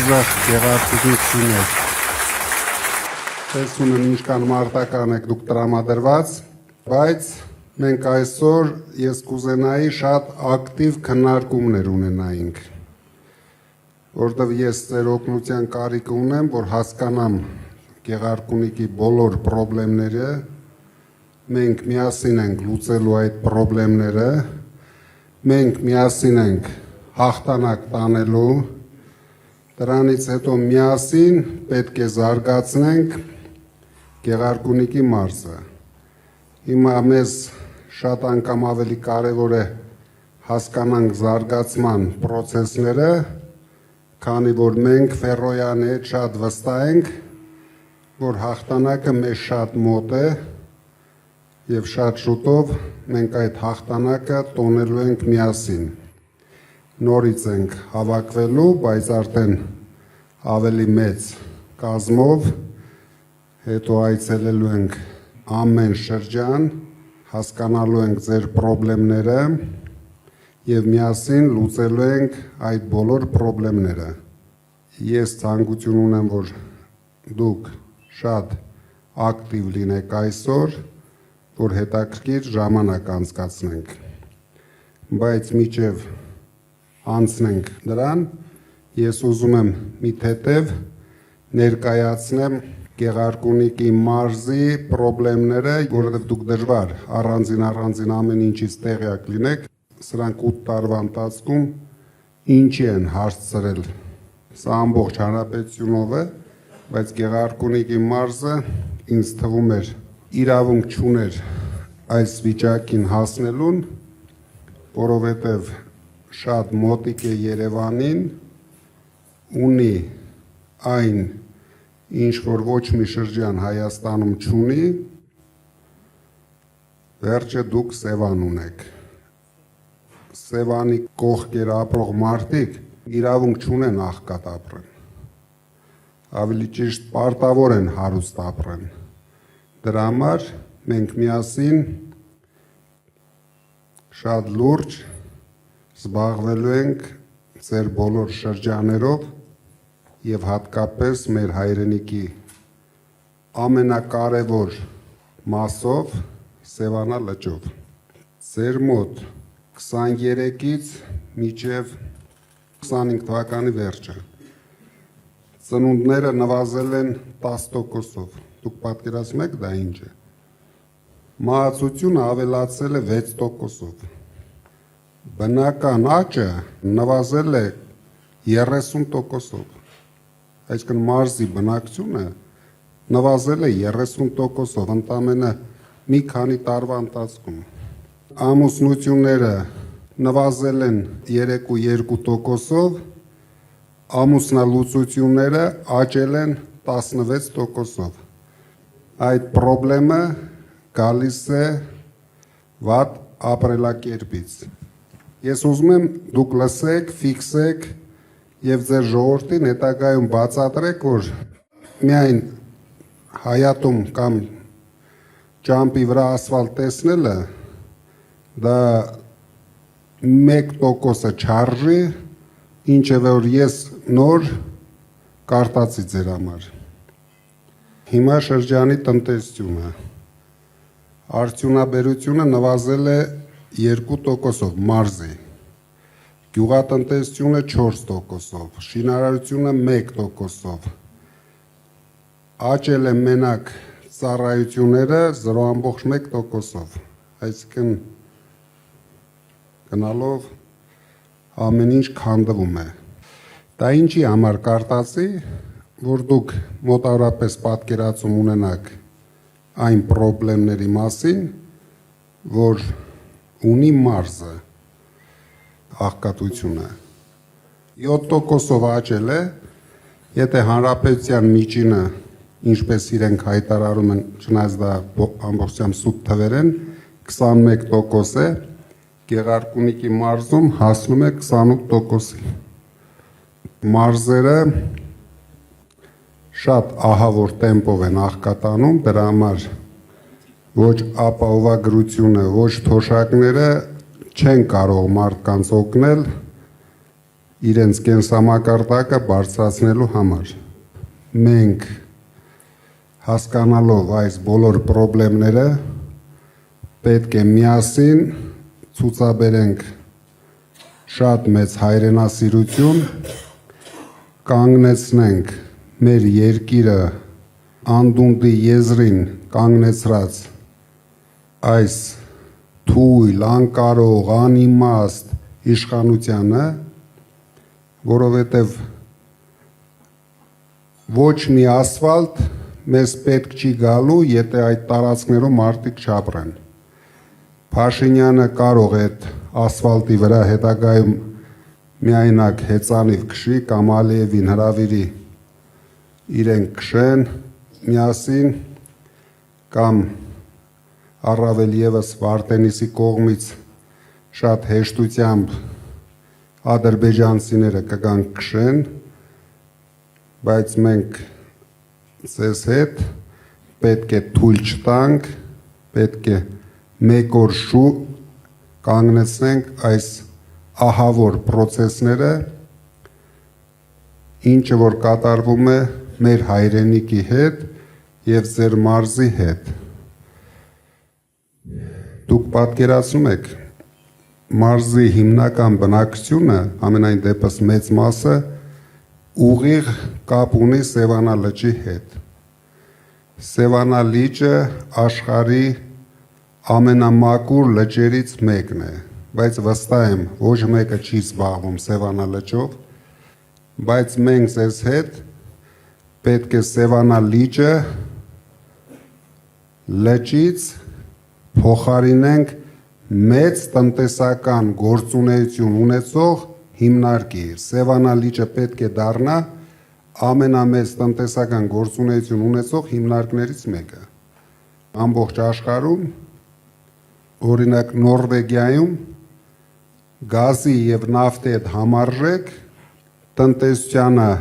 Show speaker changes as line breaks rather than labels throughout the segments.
խիզախ գեղարվեստություն է։ Տեսնում եմ ինչքան մարտական եք դուք տրամադրված, բայց մենք այսօր ես կուզենայի շատ ակտիվ քննարկումներ ունենայինք, որտեղ ես ձեր օգնության կարիք ունեմ, որ հասկանամ Գեղարքունիքի բոլոր խնդիրները, մենք միասին ենք լուծելու այդ խնդիրները, մենք միասին ենք հաղթանակ տանելու, դրանից հետո միասին պետք է զարգացնենք Գեղարքունիքի մարզը։ Հիմա մեզ շատ անգամ ավելի կարևոր է հասկանանք զարգացման process-ները, քանի որ մենք Ֆերոյանի հետ շատ վստահ ենք, որ հաղթանակը մեզ շատ մոտ է եւ շատ շուտով մենք այդ հաղթանակը տոնելու ենք միասին։ Նորից ենք հավաքվելու, բայց արդեն ավելի մեծ կազմով, հետո այցելելու ենք ամեն շրջան, հասկանալու ենք ձեր խնդիրները եւ միասին լուծելու ենք այդ բոլոր խնդիրները։ Ես ցանկություն ունեմ, որ դուք շատ ակտիվ լինեք այսօր, որ հետաքրքիր ժամանակ անցկացնենք, բայց մինչև անցնենք դրան, ես ուզում եմ մի թեթև ներկայացնեմ Գեղարքունիքի մարզի խնդիրները, որովհետև դուք դժվար առանձին ամեն ինչից տեղյակ լինեք, սրանք 8 տարվա ընթացքում ինչի են հասցրել, սա ամբողջ հանրապետությունով է, բայց Գեղարքունիքի մարզը ինձ թվում էր իրավունք չուներ այս վիճակին հասնելուն, որովհետև շատ մոտիկ է Երևանին, ունի այն, ինչ որ ոչ մի շրջան Հայաստանում չունի, վերջը դուք Սևան ունեք։ Սևանի կողքեր ապրող մարդիկ իրավունք չունեն աղքատ ապրեն, ավելի ճիշտ պարտավոր են հարուստ ապրեն։ Դրա համար մենք միասին շատ լուրջ զբաղվելու ենք ձեր բոլոր շրջաներով եւ հատկապես մեր հայրենիքի ամենակարևոր մասով Սևանա լճով։ Ձեր մոտ 23-ից մինչև 25 թվականի վերջը ծնունդները նվազել են 10%-ով։ Դուք պատկերացնում եք դա ինչ է։ Մահացությունը ավելացել է 6%-ով։ Բնական աճը նվազել է 30%-ով։ Այսինքն մարզի բնակչությունը նվազել է 30%-ով ընդամենը մի քանի տարվա ընթացքում։ Ամուսնությունները նվազել են 3.2%-ով, ամուսնալուծությունները աճել են 16%-ով։ Այդ խնդրը գալիս է վատ ապրելակերպից։ Ես ուզում եմ դուք լսեք, ֆիքսեք եւ ձեր ժողովրդին հետագայում բացատրեք, որ միայն հայատում կամ ճամփի վրա ասֆալտ տեսնելը դա 1%-ը չարժի, ինչը որ ես նոր կարտացի ձեր համար։ Հիմա շրջանի տնտեսությունը, արդյունաբերությունը նվազել է 2%-ով մարզի, գյուղատնտեսությունը 4%-ով, շինարարությունը 1%-ով, աճել է մենակ ծառայությունները 0.1%-ով, այսինքն գնալով ամեն ինչ քանդվում է։ Դա ինչի համար կարտացի, որ դուք մոտավորապես պատկերացում ունենաք այն խնդիրների մասին, որ ունի մարզը աղքատությունը 7%-ով աճել է, եթե հանրապետության միջինը, ինչպես իրենք հայտարարում են, չնայած դա ամբողջությամբ սուտ թվեր են, 21% է, Գեղարքունիքի մարզում հասնում է 28%-ի։ Մարզերը շատ ահավոր տեմպով են աղքատանում, դրա համար ոչ ապահովագրությունը, ոչ թոշակները չեն կարող մարդկանց օգնել իրենց կենսամակարդակը բարձրացնելու համար։ Մենք հասկանալով այս բոլոր խնդիրները պետք է միասին ցուցաբերենք շատ մեծ հայրենասիրություն, կանգնեցնենք մեր երկիրը անդունդի եզրին կանգնեցրած այս թույլ, անկարող, անիմաստ իշխանությանը, որովհետև ոչ մի ասֆալտ մեզ պետք չի գալու, եթե այդ տարածքներում մարդիկ չապրեն։ Փաշինյանը կարող է այդ ասֆալտի վրա հետագայում միայնակ հեծանիվ քշի կամ Ալիևին հրավիրի իրենք քշեն միասին կամ առավել եւս Վարդենիսի կողմից շատ հեշտությամբ ադրբեջանցիները կգան քշեն, բայց մենք ձեզ հետ պետք է թույլ չտանք, պետք է մեկ օր շուտ կանգնեցնենք այս ահավոր process-ները, ինչը որ կատարվում է մեր հայրենիքի հետ եւ ձեր մարզի հետ։ Դուք պատկերացնում եք մարզի հիմնական բնակչությունը, ամենայն դեպս մեծ մասը ուղիղ կապ ունի Սևանա լճի հետ։ Սևանա լիճը աշխարհի ամենամաքուր լճերից մեկն է, բայց վստահ եմ ոչ մեկը չի զբաղվում Սևանա լճով, բայց մենք ձեզ հետ պետք է Սևանա լիճը լճից փոխարինենք մեծ տնտեսական գործունեություն ունեցող հիմնարկի։ Սևանա լիճը պետք է դառնա ամենամեծ տնտեսական գործունեություն ունեցող հիմնարկներից մեկը։ Ամբողջ աշխարհում, օրինակ Նորվեգիայում գազի եւ նավթի հետ համարժեք տնտեսությանը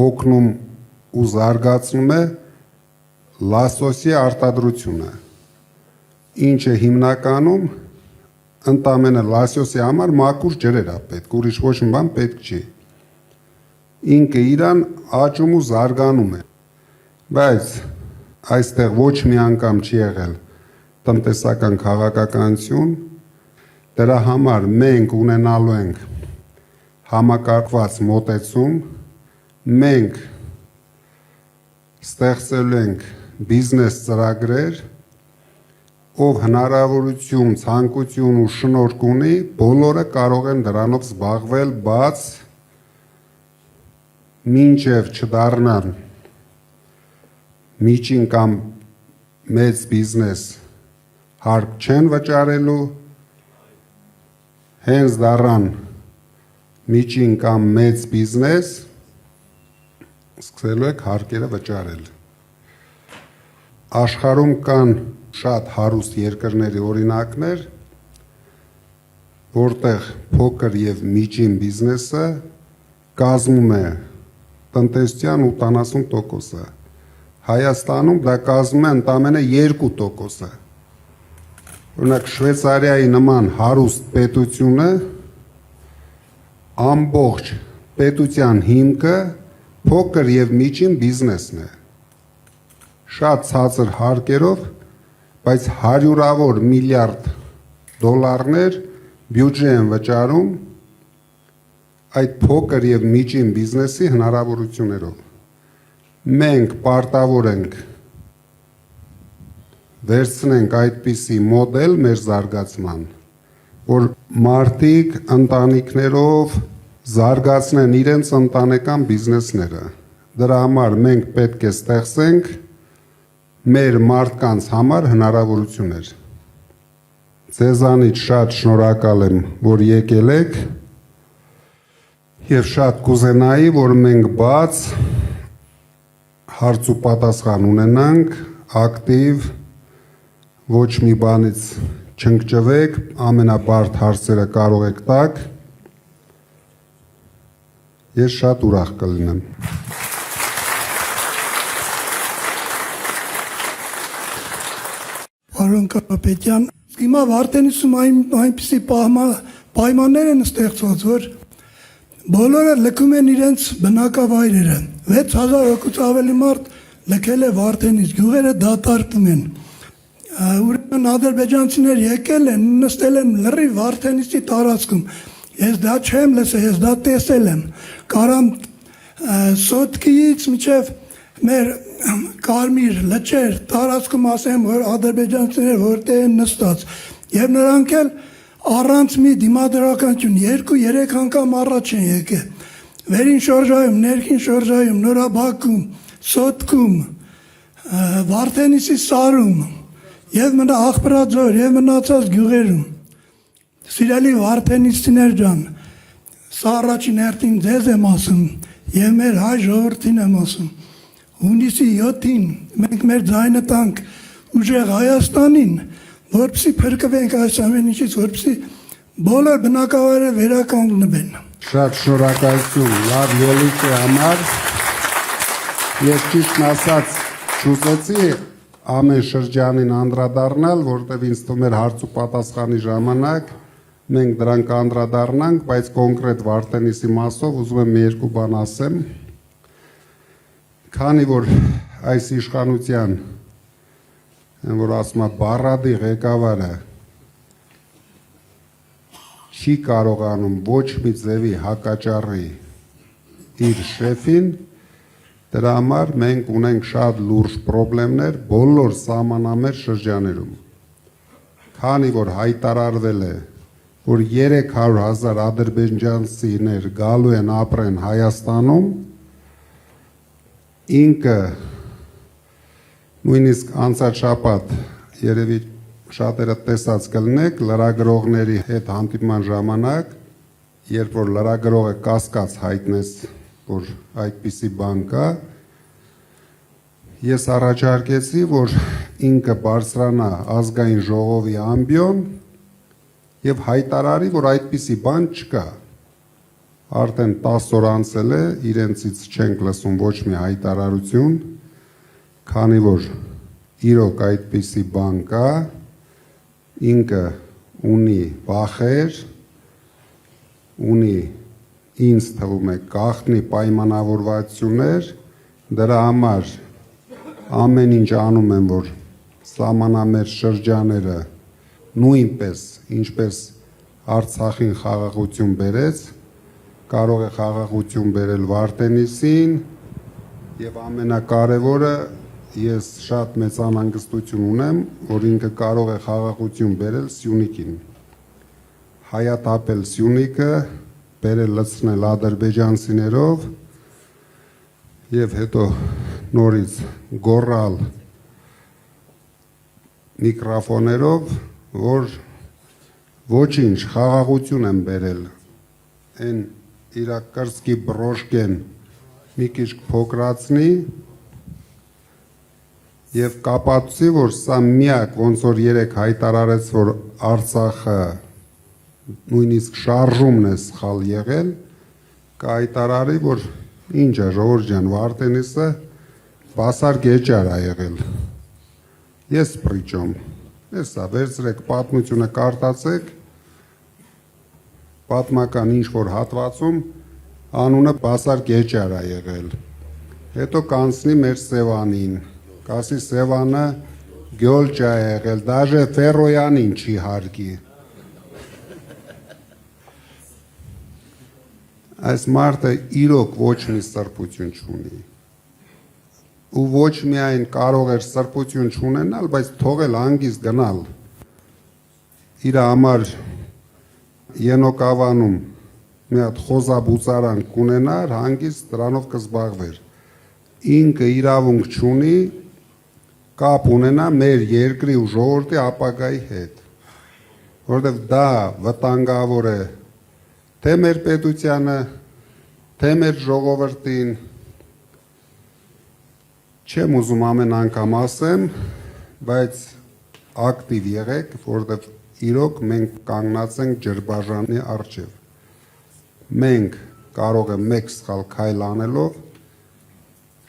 օգնում ու զարգացնում է լասոսի արտադրությունը, ինչը հիմնականում ընդամենը լասոսի համար մաքուր ջրեր է պետք, ուրիշ ոչ մի բան պետք չի։ Ինքը իրան աճում ու զարգանում է, բայց այստեղ ոչ մի անգամ չի եղել տնտեսական քաղաքականություն, դրա համար մենք ունենալու ենք համակարգված մոտեցում, մենք ստեղծելու ենք բիզնես ծրագրեր, ով հնարավորություն, ցանկություն ու շնորհք ունի, բոլորը կարող են դրանով զբաղվել, բաց մինչև չդառնան միջին կամ մեծ բիզնես հարկ չեն վճարելու, հենց դառան միջին կամ մեծ բիզնես սկսելու եք հարկերը վճարել։ Աշխարհում կան շատ հարուստ երկրների օրինակներ, որտեղ փոքր եւ միջին բիզնեսը կազմում է տնտեսության 80%-ը։ Հայաստանում դա կազմում է ընդամենը 2%-ը։ Օրինակ Շվեյցարիայի նման հարուստ պետությունը ամբողջ պետության հիմքը փոքր եւ միջին բիզնեսն է։ Շատ ցածր հարկերով, բայց հարյուրավոր միլիարդ դոլարներ բյուջե են վճարում այդ փոքր եւ միջին բիզնեսի հնարավորություններով։ Մենք պարտավոր ենք վերցնենք այդպիսի մոդել մեր զարգացման, որ մարդիկ ընտանիքներով զարգացնեն իրենց ընտանեկան բիզնեսները։ Դրա համար մենք պետք է ստեղծենք մեր մարդկանց համար հնարավորություններ։ Ձեզանից շատ շնորհակալ եմ, որ եկել եք եւ շատ կուզենայի, որ մենք բաց հարց ու պատասխան ունենանք, ակտիվ, ոչ մի բանից չընկճվեք, ամենաբարդ հարցերը կարող եք տալ։ Ես շատ ուրախ կլինեմ։
Պարոն Կարապետյան, հիմա Վարդենիսում այնպիսի պայմաններ են ստեղծված, որ Բոլորը լքում են իրենց բնակավայրերը։ 6000 հոգուց ավելի մարդ լքել է Վարդենից, գյուղերը դատարկվում են։ Ուրեմն ադրբեջանցիներ եկել են, նստել են լրիվ Վարդենիցի տարածքում։ Ես դա չեմ լսել, ես դա տեսել եմ։ Կարամ Սոտկիից մինչև մեր Կարմիր լճեր տարածքում ասեմ, որ ադրբեջանցիներ որտեղ են նստած։ Եվ նրանք էլ առանց մի դիմադրականություն 2-3 անգամ առաջ են եկել։ Վերին շրջայում, ներքին շրջայում, Նորաբաքում, Սոտքում, Վարդենիցի սարում եւ մնա Աղբրաձոր եւ մնացած գյուղերում։ Սիրելի Վարդենիցիներ ջան, սա առաջին հերթին ձեզ եմ ասում եւ մեր հայ ժողովրդին եմ ասում։ Հունիսի 7-ին մենք մեր ձայնը տանք ուժեղ Հայաստանին, որպեսզի փրկվենք այս ամեն ինչից, որպեսզի բոլոր բնակավայրերը վերականգնվեն։
Շատ շնորհակալություն լավ ելույթի համար։ Ես ճիշտն ասած չուզեցի ամեն շրջանին անդրադառնալ, որտեղ ինձ թվում էր հարց ու պատասխանի ժամանակ մենք դրանք անդրադառնանք, բայց կոնկրետ Վարդենիսի մասով ուզում եմ մի երկու բան ասեմ։ Քանի որ այս իշխանության որ ասում է բառադի ղեկավարը չի կարողանում ոչ մի ձևի հակաճառի իր շեֆին, դրա համար մենք ունենք շատ լուրջ խնդիրներ բոլոր սահմանամերձ շրջաներում։ Քանի որ հայտարարվել է, որ 300,000 ադրբեջանցիներ գալու են ապրեն Հայաստանում, ինքը նույնիսկ անցած շաբաթ երևի շատերը տեսած կլինեք լրագրողների հետ հանդիպման ժամանակ, երբ որ լրագրողը կասկած հայտնեց, որ այդպիսի բան կա, ես առաջարկեցի, որ ինքը բարձրանա ազգային ժողովի ամբիոն եւ հայտարարի, որ այդպիսի բան չկա։ Արդեն 10 օր անցել է, իրենցից չենք լսում ոչ մի հայտարարություն, քանի որ իրոք այդպիսի բան կա, ինքը ունի վախեր, ունի ինձ թվում է գաղտնի պայմանավորվածություններ, դրա համար ամեն ինչ անում եմ, որ սահմանամերձ շրջաները նույնպես, ինչպես Արցախին խաղաղություն բերեց, կարող է խաղաղություն բերել Վարդենիսին եւ ամենակարևորը ես շատ մեծ անհանգստություն ունեմ, որ ինքը կարող է խաղաղություն բերել Սյունիքին, հայաթափել Սյունիքը, բերել լցնել ադրբեջանցիներով եւ հետո նորից գոռալ միկրոֆոներով, որ ոչինչ խաղաղություն են բերել, այն իր կրծքի բրոշկեն մի քիչ փոքրացնի եւ կապացուցի, որ սա միակ ոնց որ երեք հայտարարեց, որ Արցախը նույնիսկ շարժումն է սխալ եղել, կհայտարարի, որ ինչ է ժողովուրդ ջան, Վարդենիսը բասար գեճար է եղել։ Ես պրիճոմ, հեսա վերցրեք պատմությունը կարտացեք, պատմական ինչ որ հատվածում անունը բասար գեճար է եղել։ Հետո կանցնի մեր Սևանին, կասի Սևանը գյոլճա է եղել, դաժե Ֆերոյանին չի հարգի։ Այս մարդը իրոք ոչ մի սրբություն չունի։ Ու ոչ միայն կարող էր սրբություն չունենալ, բայց թողել հանգիստ գնալ։ Իր համար Ենոկավանում մի հատ խոզաբուծարան կունենար, հանգիստ դրանով կզբաղվեր։ Ինքը իրավունք չունի կապ ունենա մեր երկրի ու ժողովրդի ապագայի հետ, որովհետև դա վտանգավոր է թե մեր պետությանը, թե մեր ժողովրդին, չեմ ուզում ամեն անգամ ասեմ, բայց ակտիվ եղեք, որովհետև իրոք մենք կանգնած ենք ջրբաժանի առջև։ Մենք կարող ենք մեկ սխալ քայլ անելով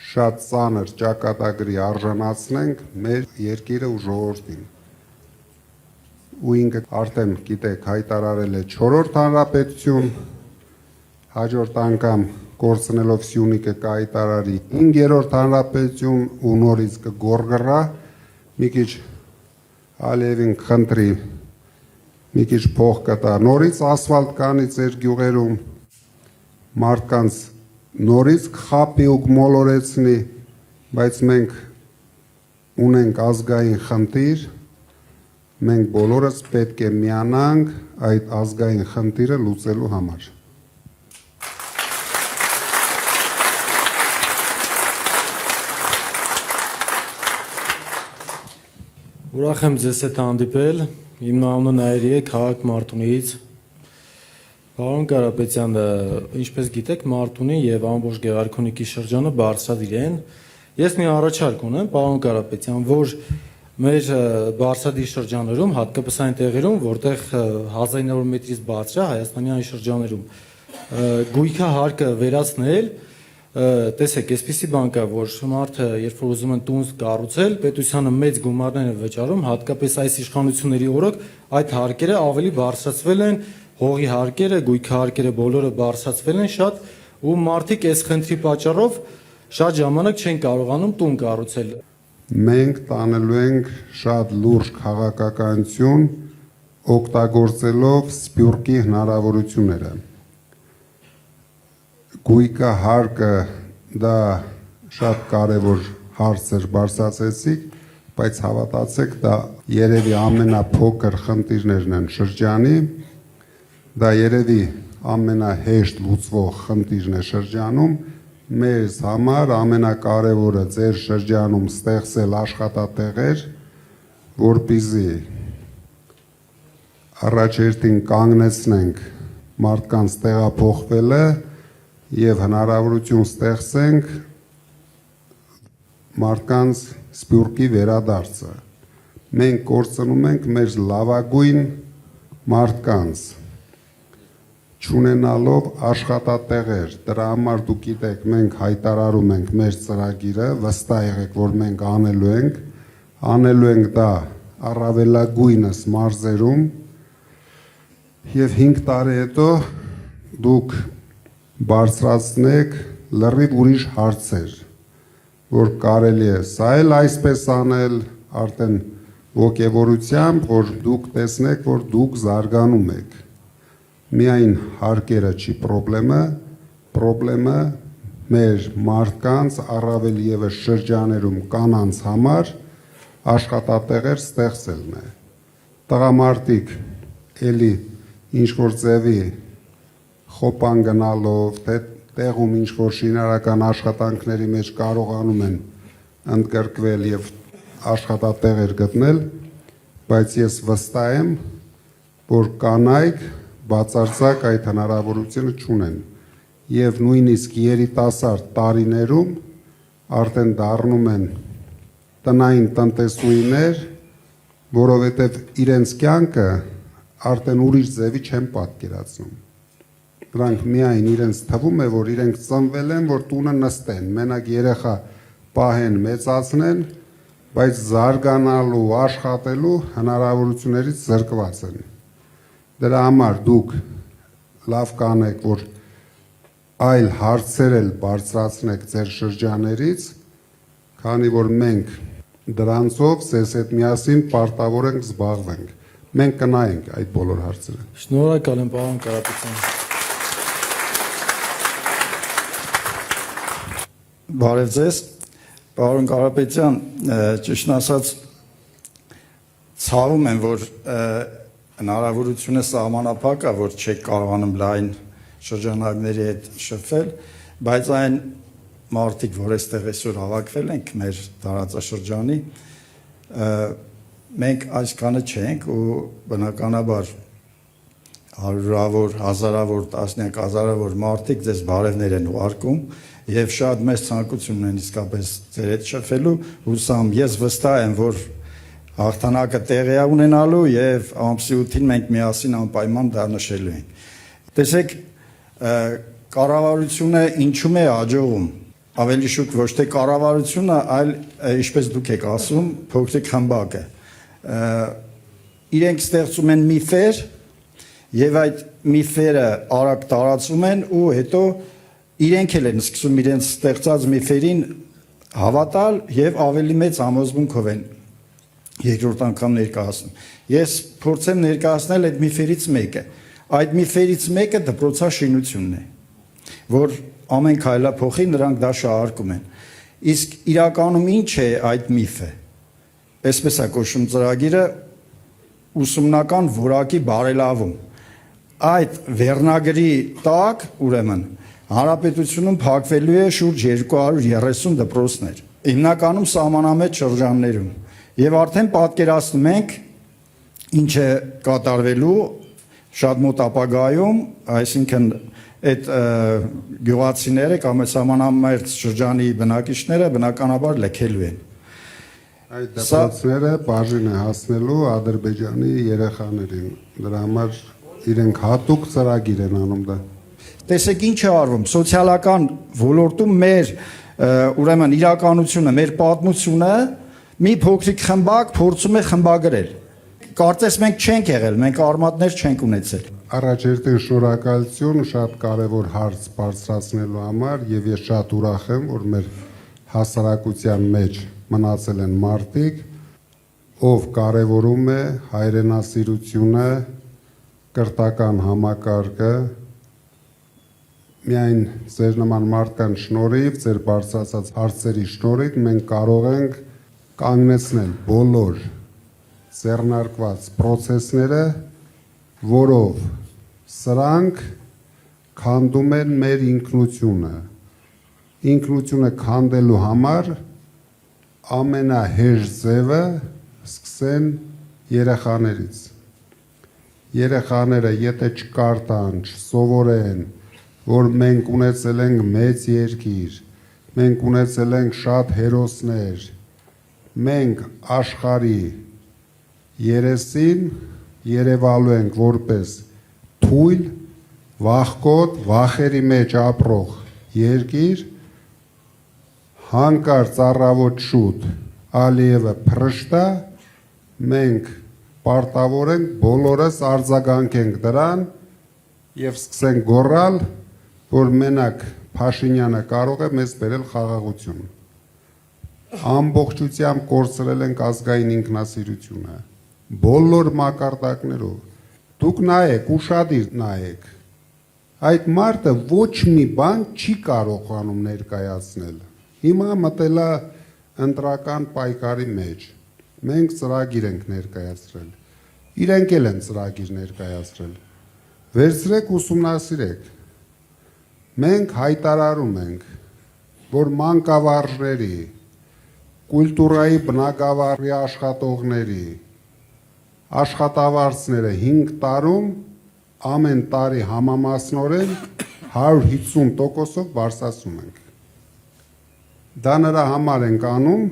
շատ ծանր ճակատագրի արժանացնենք մեր երկիրը ու ժողովրդին։ Ու ինքը արդեն գիտեք հայտարարել է 4-րդ հանրապետություն, հաջորդ անգամ կորցնելով Սյունիքը կայտարարի 5-րդ հանրապետություն ու նորից կգորգռա, մի քիչ Ալիևին խնդրի, մի քիչ փող կտա, նորից ասֆալտ կանի ձեր գյուղերում, մարդկանց նորից կխապի ու կմոլորեցնի, բայց մենք ունենք ազգային խնդիր, մենք բոլորս պետք է միանանք այդ ազգային խնդիրը լուծելու համար։
Ուրախ եմ ձեզ հետ հանդիպել, իմ անունը Նայիրի է, քաղաք Մարտունիից։ Պարոն Կարապետյան, ինչպես գիտեք, Մարտունի եւ ամբողջ Գեղարքունիքի շրջանը բարձրադիր են։ Ես մի առաջարկ ունեմ, պարոն Կարապետյան, որ մեր բարձրադիր շրջաներում, հատկապես այն տեղերում, որտեղ 1900 մետրից բարձր է Հայաստանի այն շրջաներում, գույքա հարկը վերացնել, տեսեք, այսպիսի բան կա, որ մարդը, երբ որ ուզում են տուն կառուցել, պետությանը մեծ գումարներ են վճարում, հատկապես այս իշխանությունների օրոք այդ հարկերը ավելի բարձրացվել են, հողի հարկերը, գույքի հարկերը բոլորը բարձրացվել են շատ, ու մարդիկ այս խնդրի պատճառով շատ ժամանակ չեն կարողանում տուն կառուցել։
Մենք տանելու ենք շատ լուրջ քաղաքականություն, օգտագործելով սփյուռքի հնարավորությունները։ Գույքը հարկը դա շատ կարևոր հարց էր բարձրացեցիք, բայց հավատացեք, դա երևի ամենափոքր խնդիրներն են շրջանի, դա երևի ամենահեշտ լուծվող խնդիրն է շրջանում, մեզ համար ամենակարևորը ձեր շրջանում ստեղծել աշխատատեղեր, որպեսզի առաջերտին կանգնեցնենք մարդկանց տեղափոխվելը եւ հնարավորություն ստեղծենք մարդկանց սփյուռքի վերադարձը։ Մենք կորցնում ենք մեր լավագույն մարդկանց, չունենալով աշխատատեղեր, դրա համար դուք գիտեք, մենք հայտարարում ենք մեր ծրագիրը, վստահ եղեք, որ մենք անելու ենք դա առավելագույնս մարզերում եւ 5 տարի հետո դուք բարձրացնեք լրիվ ուրիշ հարցեր, որ կարելի է սա էլ այսպես անել, արդեն ոգևորությամբ, որ դուք տեսնեք, որ դուք զարգանում եք։ Միայն հարկերը չի պրոբլեմը մեր մարդկանց առավել եւս շրջաներում կանանց համար աշխատատեղեր ստեղծելն է։ Տղամարդիկ էլի ինչ որ ձևի խոպան գնալով, թե տեղում ինչ որ շինարական աշխատանքների մեջ կարողանում են ընդգրկվել եւ աշխատատեղեր գտնել, բայց ես վստահ եմ, որ կանայք բացարձակ այդ հնարավորությունը չունեն եւ նույնիսկ երիտասարդ տարիներում արդեն դառնում են տնային տնտեսուհիներ, որովհետեւ իրենց կյանքը արդեն ուրիշ ձևի չեն պատկերացնում։ Դրանք միայն իրենց թվում է, որ իրենք ծնվել են, որ տունը նստեն, մենակ երեխա պահեն, մեծացնեն, բայց զարգանալու, աշխատելու հնարավորություններից զրկված են։ Դրա համար դուք լավ կանեք, որ այլ հարցեր էլ բարձրացնեք ձեր շրջաներից, քանի որ մենք դրանցով ձեզ հետ միասին պարտավոր ենք զբաղվենք։ Մենք կնայենք այդ բոլոր հարցերը։
Շնորհակալ եմ, պարոն Կարապետյան։
Բարև ձեզ, պարոն Կարապետյան, ճիշտն ասած ցավում եմ, որ հնարավորությունը սահմանափակ է, որ չեք կարողանում լայն շրջանակների հետ շփվել, բայց այն մարդիկ, որ այստեղ այսօր հավաքվել ենք մեր տարածաշրջանի, մենք այսքանը չենք ու բնականաբար հարյուրավոր, հազարավոր, տասնյակ հազարավոր մարդիկ ձեզ բարևներ են ուղարկում եւ շատ մեծ ցանկություն ունեն իսկապես ձեր հետ շփվելու, հուսամ ես վստահ եմ, որ հաղթանակը տեղի է ունենալու եւ ամսի 8-ին մենք միասին անպայման դա նշելու ենք։ Տեսեք, կառավարությունը ինչու է աջողում, ավելի շուտ ոչ թե կառավարությունը, այլ ինչպես դուք եք ասում, փոքրիկ խմբակը։ Իրենք ստեղծում են միֆեր եւ այդ միֆերը արագ տարածում են ու հետո իրենք էլ են սկսում իրենց ստեղծած միֆերին հավատալ եւ ավելի մեծ համոզմունքով են երկրորդ անգամ ներկայացնում։ Ես փորձեմ ներկայացնել այդ միֆերից մեկը։ Այդ միֆերից մեկը դպրոցաշինությունն է, որ ամեն քայլափոխի նրանք դա շահարկում են։ Իսկ իրականում ինչ է այդ միֆը։ Այսպես է կոչվում ծրագիրը ուսումնական որակի բարելավում։ Այդ վերնագրի տակ, ուրեմն, հանրապետությունում փակվելու է շուրջ 230 դպրոցներ, հիմնականում սահմանամետ շրջաններում։ Եվ արդեն պատկերացնում ենք ինչ է կատարվելու շատ մոտ ապագայում, այսինքն այդ գյուղացիները կամ սահմանամերձ շրջանի բնակիչները բնականաբար լքելու են։
Այդ դպրոցները բաժին է հասնելու Ադրբեջանի երեխաներին։ Դրա համար իրենք հատուկ ծրագիր են անում դա։
Տեսեք ինչ է արվում սոցիալական ոլորտում մեր ուրեմն իրականությունը, մեր պատմությունը մի փոքրիկ խմբակ փորձում է խմբագրել։ Կարծես մենք չենք եղել, մենք արմատներ չենք ունեցել։
Առաջերտին շնորհակալություն շատ կարևոր հարց բարձրացնելու համար եւ ես շատ ուրախ եմ, որ մեր հասարակության մեջ մնացել են մարդիկ, ով կարևորում է հայրենասիրությունը, կրթական համակարգը, միայն ձեր նման մարդկանց շնորհիվ, ձեր բարձրացած հարցերի շնորհիվ մենք կարող ենք կանգնեցնել բոլոր ձեռնարկված process-ները, որով սրանք քանդում են մեր ինքնությունը։ Ինքնությունը քանդելու համար ամենահեշտ ձևը սկսեն երեխաներից։ Երեխաները եթե չկարտան, չսովորեն, որ մենք ունեցել ենք մեծ երկիր, մենք ունեցել ենք շատ հերոսներ, մենք աշխարհի երեսին երևալու ենք որպես թույլ, վախկոտ, վախերի մեջ ապրող երկիր, հանկարծ առավոտ շուտ Ալիևը փրշտա, մենք պարտավոր ենք բոլորս արձագանքենք դրան եւ սկսենք գոռալ, որ մենակ Փաշինյանը կարող է մեզ բերել խաղաղություն։ Ամբողջությամբ կորցրել ենք ազգային ինքնասիրությունը, բոլոր մակարդակներով։ Դուք նայեք, ուշադիր նայեք։ Այդ մարդը ոչ մի բան չի կարողանում ներկայացնել։ Հիմա մտել է ընտրական պայքարի մեջ։ Մենք ծրագիր ենք ներկայացրել։ Իրենք էլ են ծրագիր ներկայացրել։ Վերցրեք ուսումնասիրեք։ Մենք հայտարարում ենք, որ մանկավարժների, կուլտուրայի բնակավարի աշխատողների, աշխատավարձները 5 տարում ամեն տարի համամասնորեն 150%-ով բարձրացում ենք։ Դա նրա համար ենք անում,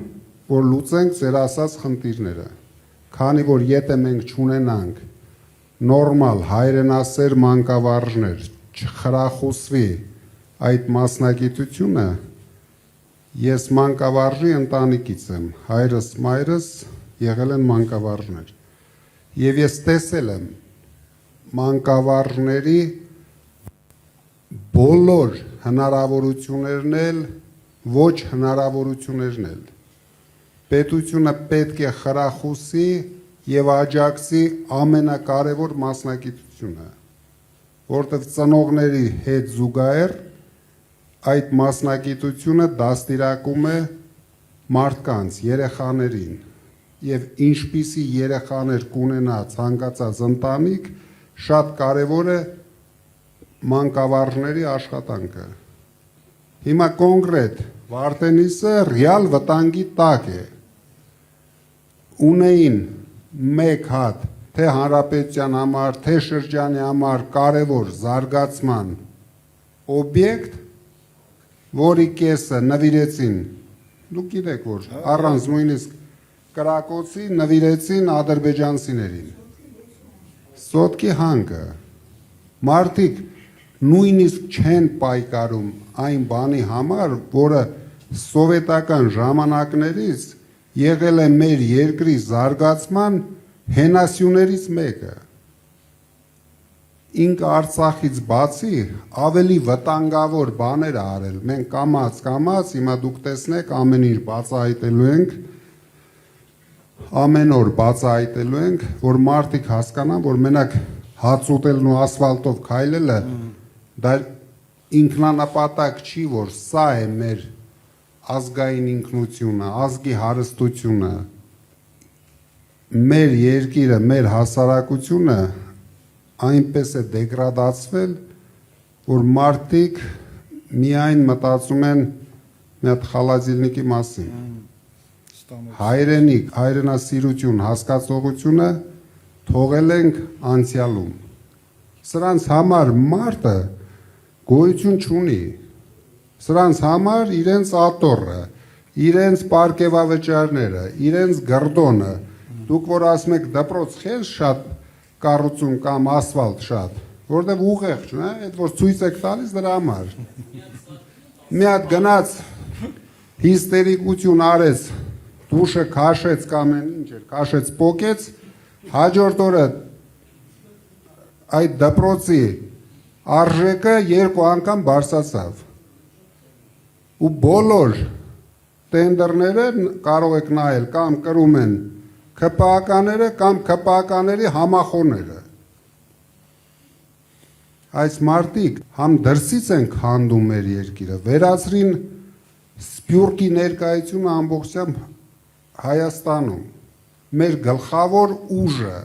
որ լուծենք ձեր ասած խնդիրները, քանի որ եթե մենք չունենանք նորմալ հայրենասեր մանկավարժներ, չխրախուսվի այդ մասնագիտությունը, ես մանկավարժի ընտանիքից եմ, հայրս, մայրս եղել են մանկավարժներ, եւ ես տեսել եմ մանկավարժների բոլոր հնարավորություններն էլ, ոչ հնարավորություններն էլ։ Պետությունը պետք է խրախուսի եւ աջակցի ամենակարևոր մասնագիտությունը, որտեղ ծնողների հետ զուգահեռ այդ մասնագիտությունը դաստիարակում է մարդկանց, երեխաներին եւ ինչպիսի երեխաներ կունենա ցանկացած ընտանիք, շատ կարևոր է մանկավարժների աշխատանքը։ Հիմա կոնկրետ Վարդենիսը ռեալ վտանգի տակ է։ Ունեին մեկ հատ թե հանրապետության համար, թե շրջանի համար կարևոր զարգացման օբյեկտ, որի կեսը նվիրեցին, դուք գիտեք, որ առանց նույնիսկ կրակոցի նվիրեցին ադրբեջանցիներին։ Սոտկի հանգը, մարդիկ նույնիսկ չեն պայքարում այն բանի համար, որը սովետական ժամանակներից եղել է մեր երկրի զարգացման հենասյուներից մեկը։ ինքը Արցախից բացի ավելի վտանգավոր բաներ ա արել։ Մենք կամաց, հիմա դուք տեսնեք ամեն ինչ բացահայտելու ենք, ամեն օր բացահայտելու ենք, որ մարդիկ հասկանան, որ մենակ հաց ուտելն ու ասֆալտով քայլելը դա ինքնանպատակ չի, որ սա է մեր ազգային ինքնությունը, ազգի հարստությունը, մեր երկիրը, մեր հասարակությունը այնպես է դեգրադացվել, որ մարդիկ միայն մտածում են մի հատ խալազիլնիկի մասին։ Հայրենիք, հայրենասիրություն, հասկացողությունը թողել ենք անցյալում։ Սրանց համար մարդը գոյություն չունի։ Սրանց համար իրենց աթոռը, իրենց պարգևավճարները, իրենց գռդոնը, դուք որ ասում եք դպրոց խես շատ կառուցում կամ ասֆալտ շատ, որտեվ ուղեղ չնա, այդ որ ցույց եք տալիս դրա համար։ Մի հատ գնաց հիստերիկություն արեց, դուշը քաշեց կամ ինչ էր, քաշեց պոկեց, հաջորդ օրը այդ դպրոցի արժեքը 2 անգամ բարձրացավ։ Ու բոլոր տենդերները կարող եք նայել կամ կրում են ԿՊԱ-ները կամ ԿՊԱ-ների համախոհները։ Այս մարդիկ համ դրսից են քանդում մեր երկիրը, վերացրին Սփյուռքի ներկայությունը ամբողջությամբ Հայաստանում, մեր գլխավոր ուժը,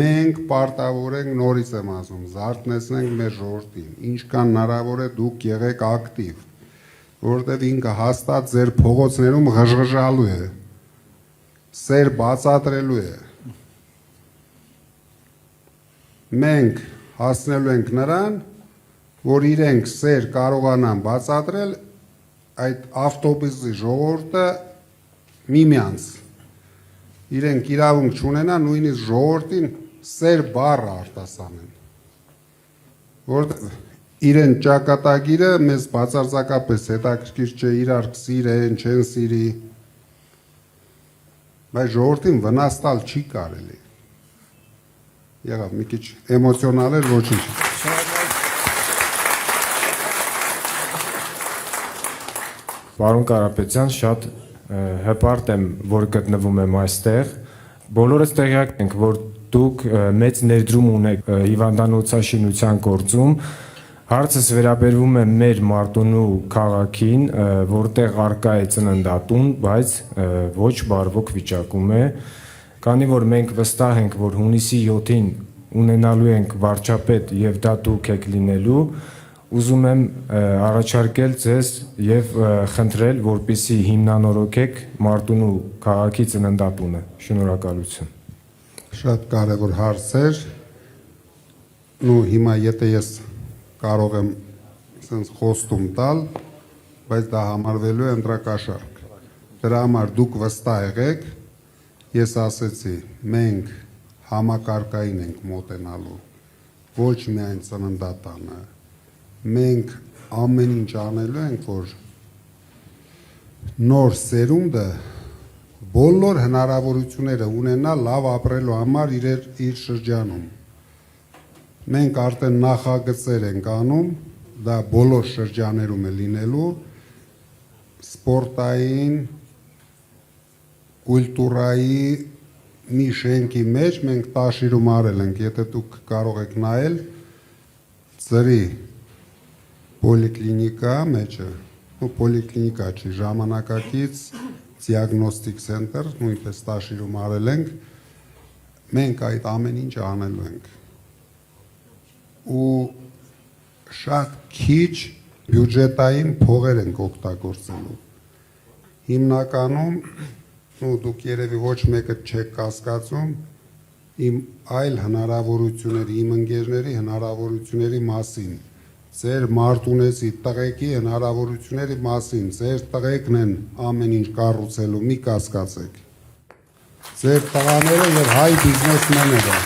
մենք պարտավոր ենք, նորից եմ ասում, զարթնեցնենք մեր ժողովրդին, ինչքան հնարավոր է դուք եղեք ակտիվ, որովհետև ինքը հաստատ ձեր փողոցներում ղժղժալու է, սեր բացատրելու է։ Մենք հասնելու ենք նրան, որ իրենք սեր կարողանան բացատրել այդ ավտոբուսի ժողովուրդը միմյանց։ Իրենք իրավունք չունենան նույնիսկ ժողովրդին սեր բառը արտասանեն։ Որտեղ իրեն ճակատագիրը մեզ բացարձակապես հետաքրքիր չէ, իրար սիրեն, չեն սիրի, բայց ժողովրդին վնաս տալ չի կարելի։ Եղավ մի քիչ էմոցիոնալ էր, ոչինչ։
Պարոն Կարապետյան, շատ հպարտ եմ, որ գտնվում եմ այստեղ։ Բոլորս տեղյակ ենք, որ դուք մեծ ներդրում ունեք հիվանդանոցաշինության գործում։ Հարցս վերաբերվում է մեր Մարտունու քաղաքին, որտեղ առկա է ծննդատուն, բայց ոչ բարվոք վիճակում է, քանի որ մենք վստահ ենք, որ հունիսի 7-ին ունենալու ենք վարչապետ եւ դա դուք եք լինելու, ուզում եմ առաջարկել ձեզ եւ խնդրել, որպեսզի հիմնանորոգեք Մարտունու քաղաքի ծննդատունը։ Շնորհակալություն։
Շատ կարևոր հարց էր։ Ու հիմա եթե ես կարող եմ ասենց խոստում տալ, բայց դա համարվելու է ընտրակաշառք։ Դրա համար դուք վստահ եղեք, ես ասեցի, մենք համակարգային ենք մոտենալու, ոչ միայն ծննդատանը, մենք ամեն ինչ անելու ենք, որ նոր սերունդը բոլոր հնարավորությունները ունենա լավ ապրելու համար իր շրջանում։ Մենք արդեն նախագծեր ենք անում, դա բոլոր շրջաներում է լինելու, սպորտային, կուլտուրայի մի շենքի մեջ մենք Տաշիրում արել ենք, եթե դուք կարող եք նայել, ծրի պոլիկլինիկա մեջը, պոլիկլինիկա չի, ժամանակակից դիագնոստիկ սենտր, նույնպես Տաշիրում արել ենք, մենք այդ ամեն ինչ անելու ենք։ Ու շատ քիչ բյուջետային փողեր ենք օգտագործելու։ Հիմնականում, դուք երևի ոչ մեկը չեք կասկածում, իմ այլ հնարավորությունների, իմ ընկերների հնարավորությունների մասին, ձեր մարտունեցի տղեկի հնարավորությունների մասին, ձեր տղեկն են ամեն ինչ կառուցելու, մի կասկածեք։ Ձեր տղաները եւ հայ բիզնեսմենները։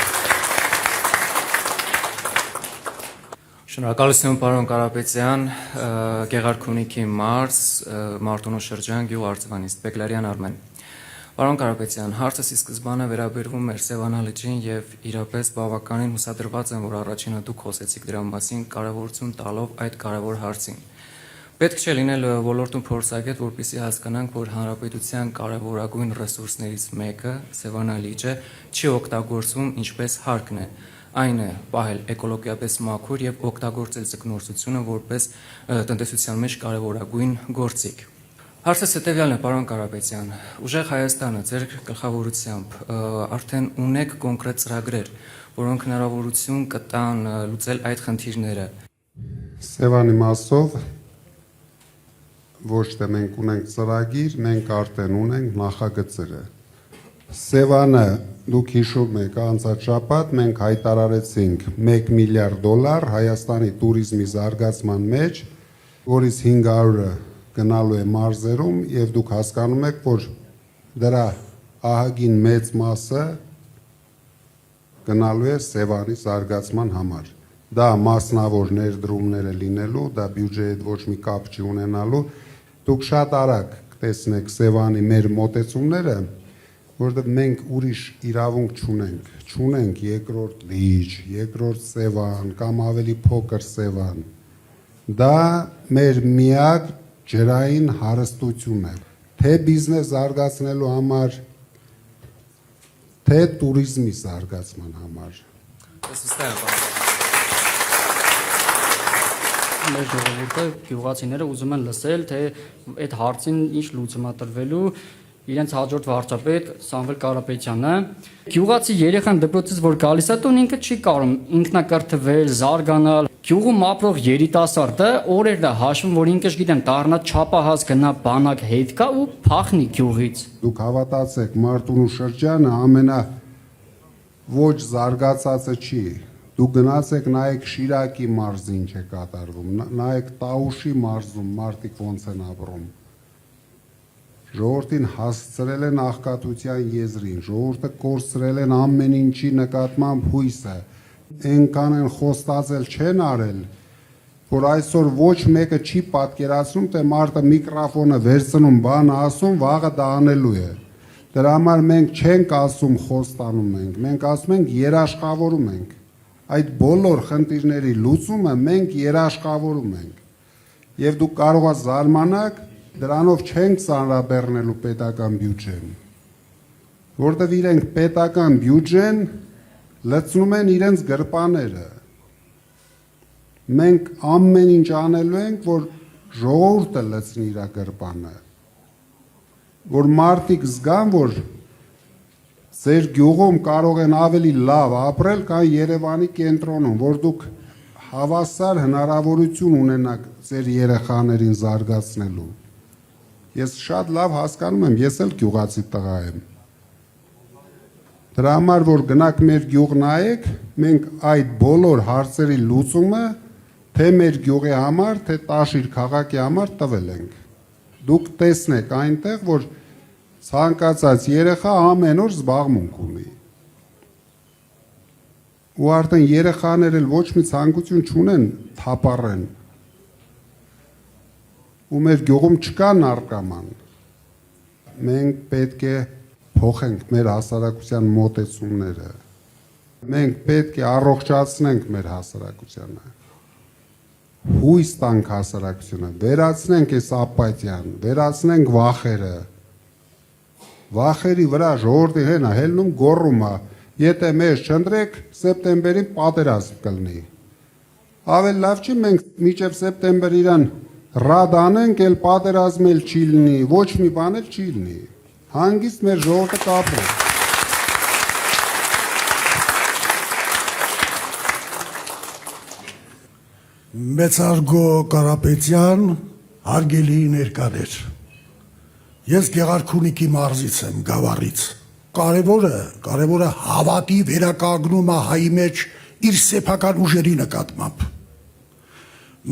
Շնորհակալություն պարոն Կարապետյան, Գեղարքունիքի մարզ, Մարտունու շրջան, գյուղ Արծվանից, Բեկլարյան Արմեն։ Պարոն Կարապետյան, հարցս ի սկզբանե վերաբերվում էր Սևանա լճին եւ իրապես բավականին հուսադրված եմ, որ առաջինը դուք խոսեցիք դրա մասին, կարևորություն տալով այդ կարևոր հարցին։ Պետք չէ լինել ոլորտում փորձագետ, որպեսզի հասկանանք, որ հանրապետության կարևորագույն ռեսուրսներից մեկը, Սևանա լիճը, չի օգտագործվում ինչպես հարկն է։ Այն է պահել էկոլոգիապես մաքուր եւ օգտագործել ձկնորսությունը որպես տնտեսության մեջ կարևորագույն գործիք։ Հարցս հետևյալն է, պարոն Կարապետյան, ուժեղ Հայաստանը ձեր գլխավորությամբ արդեն ունեք կոնկրետ ծրագրեր, որոնք հնարավորություն կտան լուծել այդ խնդիրները։
Սևանի մասով ոչ թե մենք ունենք ծրագիր, մենք արդեն ունենք նախագծերը։ Սևանը, դուք հիշում եք, անցած շաբաթ մենք հայտարարեցինք $1 միլիարդ Հայաստանի туриզմի զարգացման մեջ, որից 500-ը գնալու է մարզերում եւ դուք հասկանում եք, որ դրա ահագին մեծ մասը գնալու է Սևանի զարգացման համար։ Դա մասնավոր ներդրումներ է լինելու, դա բյուջեի հետ ոչ մի կապ չի ունենալու։ Դուք շատ արագ կտեսնեք Սևանի մեր մոտեցումները, որտեղ մենք ուրիշ իրավունք չունենք։ Չունենք երկրորդ լիճ, երկրորդ Սևան կամ ավելի փոքր Սևան։ Դա մեր միակ ջրային հարստություն է, թե բիզնես զարգացնելու համար, թե туриզմի զարգացման համար։
Մեր ժողովուրդը, գյուղացիները ուզում են լսել, թե այդ հարցին ինչ լուծում է տրվելու իրենց հաջորդ վարչապետ Սամվել Կարապետյանը։ Գյուղացի երեխան դպրոցից որ գալիս է, տուն ինքը չի կարող ինքնակրթվել, զարգանալ։ Գյուղում ապրող երիտասարդը օրերն է հաշվում, որ ինքը գիտեմ դառնա չափահաս գնա բանակ հետ կա ու փախնի գյուղից։
Դուք հավատացեք, Մարտունու շրջանը ամենա ոչ զարգացածը չի։ Դուք գնացեք նայեք Շիրակի մարզին ինչ է կատարվում, նայեք Տաուշի մարզում մարդիկ ոնց են ապրում։ Ժողովրդին հասցրել են աղքատության եզրին, ժողովուրդը կորցրել են ամեն ինչի նկատմամբ հույսը, այնքան են խոստացել չեն արել, որ այսօր ոչ մեկը չի պատկերացնում, թե մարդը միկրոֆոնը վերցնում, բան ասում, վաղը դա անելու է։ Դրա համար մենք չենք ասում խոստանում ենք, մենք ասում ենք երաշխավորում ենք։ Այդ բոլոր խնդիրների լուծումը մենք երաշխավորում ենք։ Եվ դուք կարող եք զարմանալ, դրանով չենք ծանրաբեռնելու պետական բյուջեն, որտեղ իրենք պետական բյուջեն լցնում են իրենց գրպաները։ Մենք ամեն ինչ անելու ենք, որ ժողովուրդը լցնի իր գրպանը, որ մարդիկ զգան, որ ձեր գյուղում կարող են ավելի լավ ապրել, քան Երևանի կենտրոնում, որ դուք հավասար հնարավորություն ունենաք ձեր երեխաներին զարգացնելու։ Ես շատ լավ հասկանում եմ, ես էլ գյուղացի տղա եմ։ Դրա համար, որ գնաք մեր գյուղ նայեք, մենք այդ բոլոր հարցերի լուծումը թե մեր գյուղի համար, թե Տաշիր քաղաքի համար տվել ենք։ Դուք տեսնեք այնտեղ, որ ցանկացած երեխա ամեն օր զբաղմունք ունի։ Ու արդեն երեխաներ էլ ոչ մի ցանկություն չունեն թափառեն։ Ու մեր գյուղում չկա նարկոման։ Մենք պետք է փոխենք մեր հասարակության մոտեցումները։ Մենք պետք է առողջացնենք մեր հասարակությանը։ Հույս տանք հասարակությունը, վերացնենք այս ապաթիան, վերացնենք վախերը։ Վախերի վրա ժողովրդի հենա հելնում գոռում է, եթե մեզ չընտրեք, սեպտեմբերին պատերազմ կլինի։ Ավելի լավ չի մենք մինչև սեպտեմբեր իրան ռադ անենք, էլ պատերազմ էլ չի լինի, ոչ մի բան էլ չի լինի։ Հանգիստ մեր ժողովուրդը կապրի։
Մեծարգո Կարապետյան, հարգելի ներկաներ։ Ես Գեղարքունիքի մարզից եմ, Գավառից։ Կարևորը հավատի վերականգնումը հայի մեջ իր սեփական ուժերի նկատմամբ։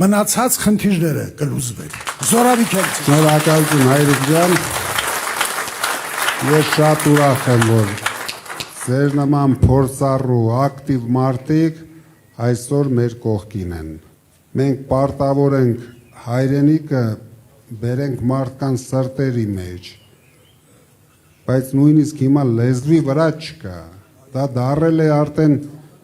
Մնացած խնդիրները կլուծվեն։ Զորավիք եմ։
Շնորհակալություն Հայրիկ ջան։ Ես շատ ուրախ եմ, որ ձեր նման փորձառու ակտիվ մարդիկ այսօր մեր կողքին են։ Մենք պարտավոր ենք հայրենիքը բերենք մարդկանց սրտերի մեջ։ բայց նույնիսկ հիմա լեզվի վրա չկա։ Դա դարել է արդեն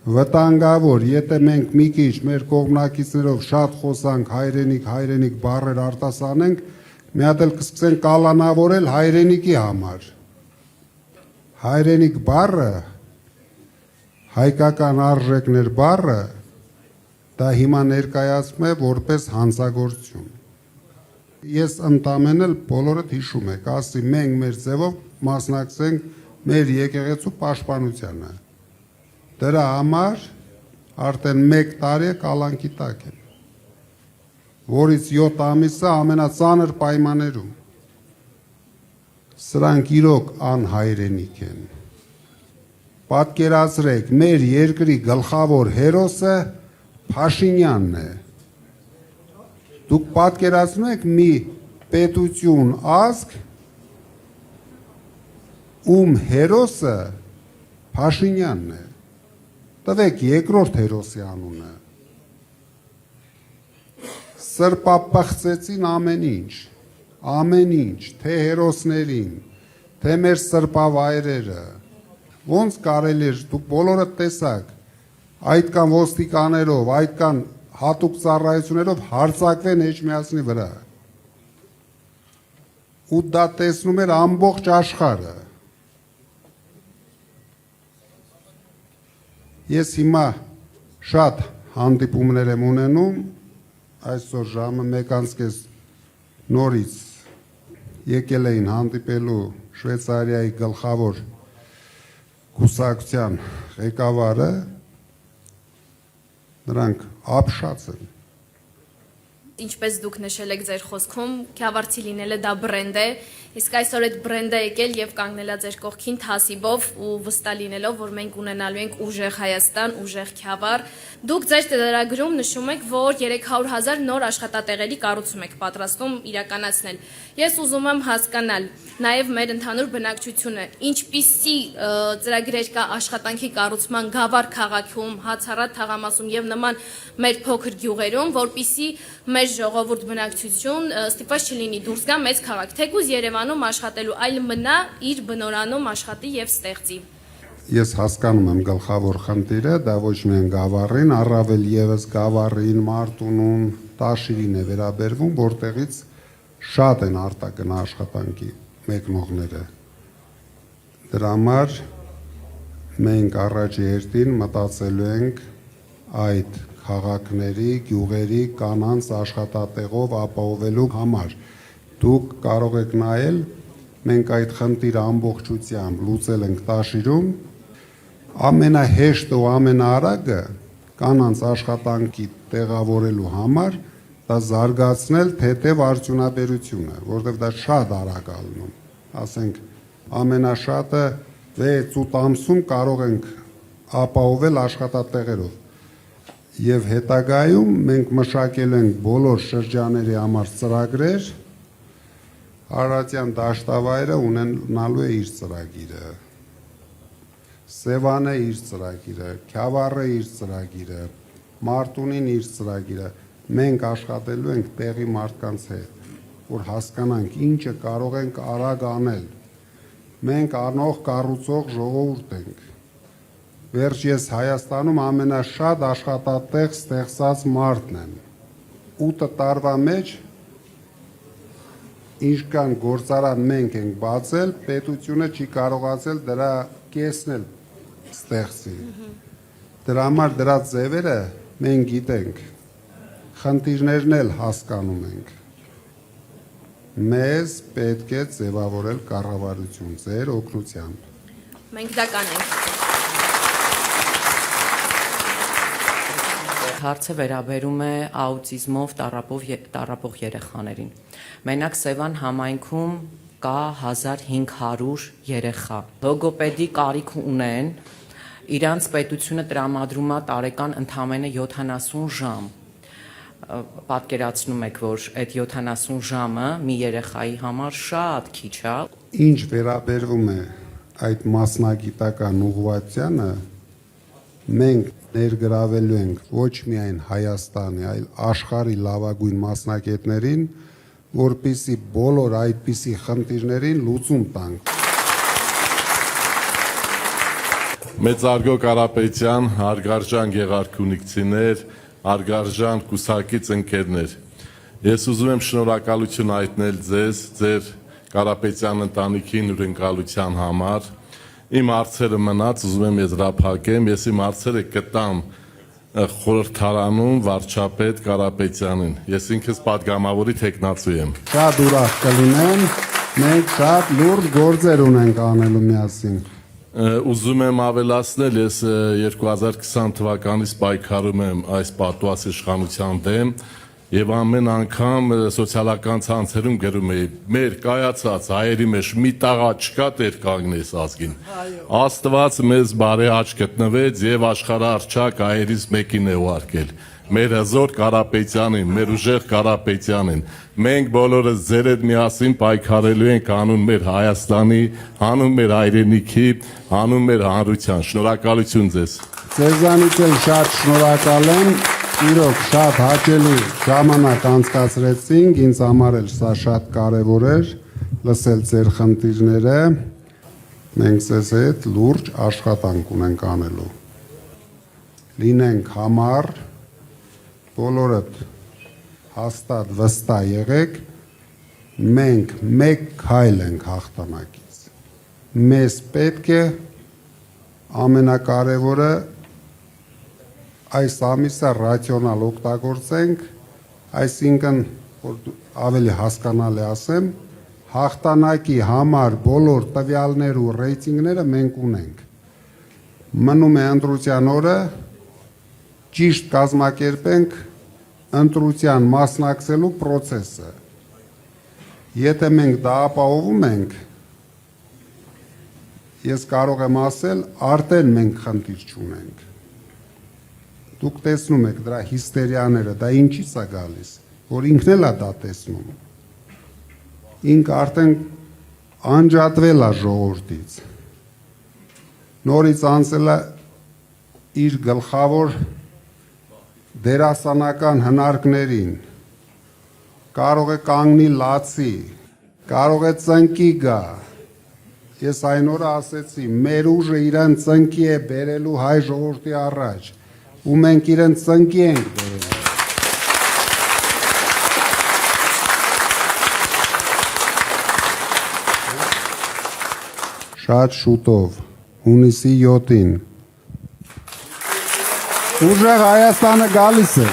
վտանգավոր, եթե մենք մի քիչ մեր կողմնակիցներով շատ խոսանք հայրենիք բառեր արտասանենք, մի հատ էլ կսկսեն կալանավորել հայրենիքի համար։ Հայրենիք բառը, հայկական արժեքներ բառը, դա հիմա ներկայացում է որպես հանցագործություն։ Ես ընդամենը բոլորդ հիշում եք, ասի մենք մեր ձևով մասնակցենք մեր եկեղեցու պաշտպանությանը։ Դրա համար արդեն 1 տարի կալանքի տակ են, որից 7 ամիսը ամենածանր պայմաններում։ Սրանք իրոք անհայրենիք են։ Պատկերացրեք, մեր երկրի գլխավոր հերոսը Փաշինյանն է։ Դուք պատկերացնում եք մի պետություն, ազգ, ում հերոսը Փաշինյանն է։ Տվեք երկրորդ հերոսի անունը։ Սրբապղծեցին ամեն ինչ, թե հերոսներին, թե մեր սրբավայրերը։ Ոնց կարելի է, դուք բոլորը տեսակ, այդքան ոստիկաներով, այդքան հատուկ ծառայություններով հարձակվեն Էջմիածնի վրա։ Ու դա տեսնում էր ամբողջ աշխարհը։ Ես հիմա շատ հանդիպումներ եմ ունենում, այսօր ժամը 1:30 նորից եկել էին հանդիպելու Շվեյցարիայի գլխավոր կուսակցության ղեկավարը, նրանք ապշած են։
Ինչպես դուք նշել եք ձեր խոսքում, Քյավառցի լինելը դա բրենդ է, իսկ այսօր այդ բրենդը եկել եւ կանգնելա ձեր կողքին թասիբով ու վստահ լինելով, որ մենք ունենալու ենք ուժեղ Հայաստան, ուժեղ Քյավառ։ Դուք ձեր ծրագրում նշում եք, որ 300,000 նոր աշխատատեղերի կառուցում եք պատրաստում իրականացնել։ Ես ուզում եմ հասկանալ նաեւ մեր ընդհանուր բնակչությունը, ինչպիսի ծրագրեր կա աշխատանքի կառուցման Գավառ քաղաքում, Հացառատ թաղամասում եւ նման մեր փոքր գյուղերում, որպիսի մեր ժողովուրդ բնակչություն ստիպված չլինի դուրս գա մեծ քաղաք, թեկուզ Երևանում աշխատելու, այլ մնա իր բնորանում աշխատի եւ ստեղծի։
Ես հասկանում եմ գլխավոր խնդիրը, դա ոչ միայն Գավառին, առավել եւս Գավառին, Մարտունուն, Տաշիրին է վերաբերվում, որտեղից շատ են արտագնա աշխատանքի մեկնողները։ Դրա համար մենք առաջի հերթին մտածելու ենք այդ քաղաքների, գյուղերի կանանց աշխատատեղով ապահովելու համար։ Դուք կարող եք նայել, մենք այդ խնդիրը ամբողջությամբ լուծել ենք Տաշիրում, ամենահեշտ ու ամենաարագը կանանց աշխատանքի տեղավորելու համար դա զարգացնել թեթև արդյունաբերությունը, որովհետև դա շատ արագ ալնում։ Ասենք ամենաշատը 6-8 ամսում կարող ենք ապահովել աշխատատեղերով։ Եվ հետագայում մենք մշակել ենք բոլոր շրջաների համար ծրագրեր, Արարատյան դաշտավայրը ունենալու է իր ծրագիրը, Սևանը իր ծրագիրը, Քյավառը իր ծրագիրը, Մարտունին իր ծրագիրը, մենք աշխատելու ենք տեղի մարդկանց հետ, որ հասկանանք ինչը կարող ենք արագ անել, մենք անող կառուցող ժողովուրդ ենք, վերջ ես Հայաստանում ամենաշատ աշխատատեղ ստեղծած մարդն եմ, 8 տարվա մեջ ինչքան գործարան մենք ենք բացել, պետությունը չի կարողացել դրա կեսն էլ ստեղծի։ Դրա համար դրա ձևերը մենք գիտենք, խնդիրներն էլ հասկանում ենք։ Մեզ պետք է ձևավորել կառավարություն ձեր օգնությամբ։
Մենք դա կանենք։
Հարցը վերաբերում է աուտիզմով տառապող երեխաներին։ Մենակ Սևան համայնքում կա 1500 երեխա։ Լոգոպեդի կարիք ունեն, իրանց պետությունը տրամադրում է տարեկան ընդամենը 70 ժամ։ Պատկերացնում եք, որ այդ 70 ժամը մի երեխայի համար շատ քիչ է։
Ինչ վերաբերվում է այդ մասնագիտական ուղղվածությանը, մենք ներգրավելու ենք ոչ միայն Հայաստանի, այլ աշխարհի լավագույն մասնագետներին, որպիսի բոլոր այդպիսի խնդիրներին լուծում տանք։
Մեծարգո Կարապետյան, հարգարժան գեղարքունիքցիներ, հարգարժան կուսակից ընկերներ։ Ես ուզում եմ շնորհակալություն հայտնել ձեզ, ձեր Կարապետյան ընտանիքին ուրենկալության համար։ Իմ հարցերը մնաց, ուզում եմ եզրափակեմ, ես իմ հարցերը կտամ խորհրդարանում վարչապետ Կարապետյանին։ Ես ինքս падգամավորի տեխնացու եմ։
Շատ ուրախ կլինեմ, մենք շատ լուրջ գործեր ունենք անելու միասին։
Ուզում եմ ավելացնել, ես 2020 թվականից պայքարում եմ այս պատուած իշխանության դեմ եւ ամեն անգամ սոցիալական ցանցերում գրում էի մեր կայացած հայերի մեջ մի տաղա չկա Տեր կանգնես ազգին Աստված մեզ բարի աճ գտնվեց եւ աշխարհարչակ հայերից մեկին է ուղարկել մեր հզոր Կարապետյանին, մեր ուժեղ Կարապետյանին։ Մենք բոլորս ձեր հետ միասին պայքարելու ենք հանուն մեր Հայաստանի, հանուն մեր հայրենիքի, հանուն մեր հանրության։ Շնորհակալություն ձեզ։
Ձեզանից էլ շատ շնորհակալ եմ։ Իրոք շատ հաճելի ժամանակ անցկացրեցինք, ինձ համար էլ սա շատ կարևոր էր լսել ձեր խնդիրները։ Մենք ձեզ հետ լուրջ աշխատանք ունենք անելու։ Լինենք համառ, բոլորդ հաստատ վստահ եղեք, մենք մեկ քայլ ենք հաղթանակից։ Մեզ պետք է ամենակարևորը այս ամիսը ռացիոնալ օգտագործենք, այսինքն որ ավելի հասկանալի ասեմ, հաղթանակի համար բոլոր տվյալներ ու ռեյտինգները մենք ունենք։ Մնում է ընտրության օրը ճիշտ կազմակերպենք ընտրության մասնակցելու process-ը։ Եթե մենք դա ապահովում ենք, ես կարող եմ ասել, արդեն մենք խնդիր չունենք։ Դուք տեսնում եք դրա հիստերիաները, դա ինչից է գալիս, որ ինքն էլ է դա տեսնում։ Ինք արդեն անջատվել է ժողովրդից։ Նորից անցել է իր գլխավոր դերասանական հնարքներին, կարող է կանգնի լացի, կարող է ծնկի գա, ես այն օրը ասեցի, մեր ուժը իրեն ծնկի է բերելու հայ ժողովրդի առաջ, ու մենք իրեն ծնկի ենք բերելու։ Շատ շուտով, հունիսի 7-ին, ուժեղ Հայաստանը գալիս է։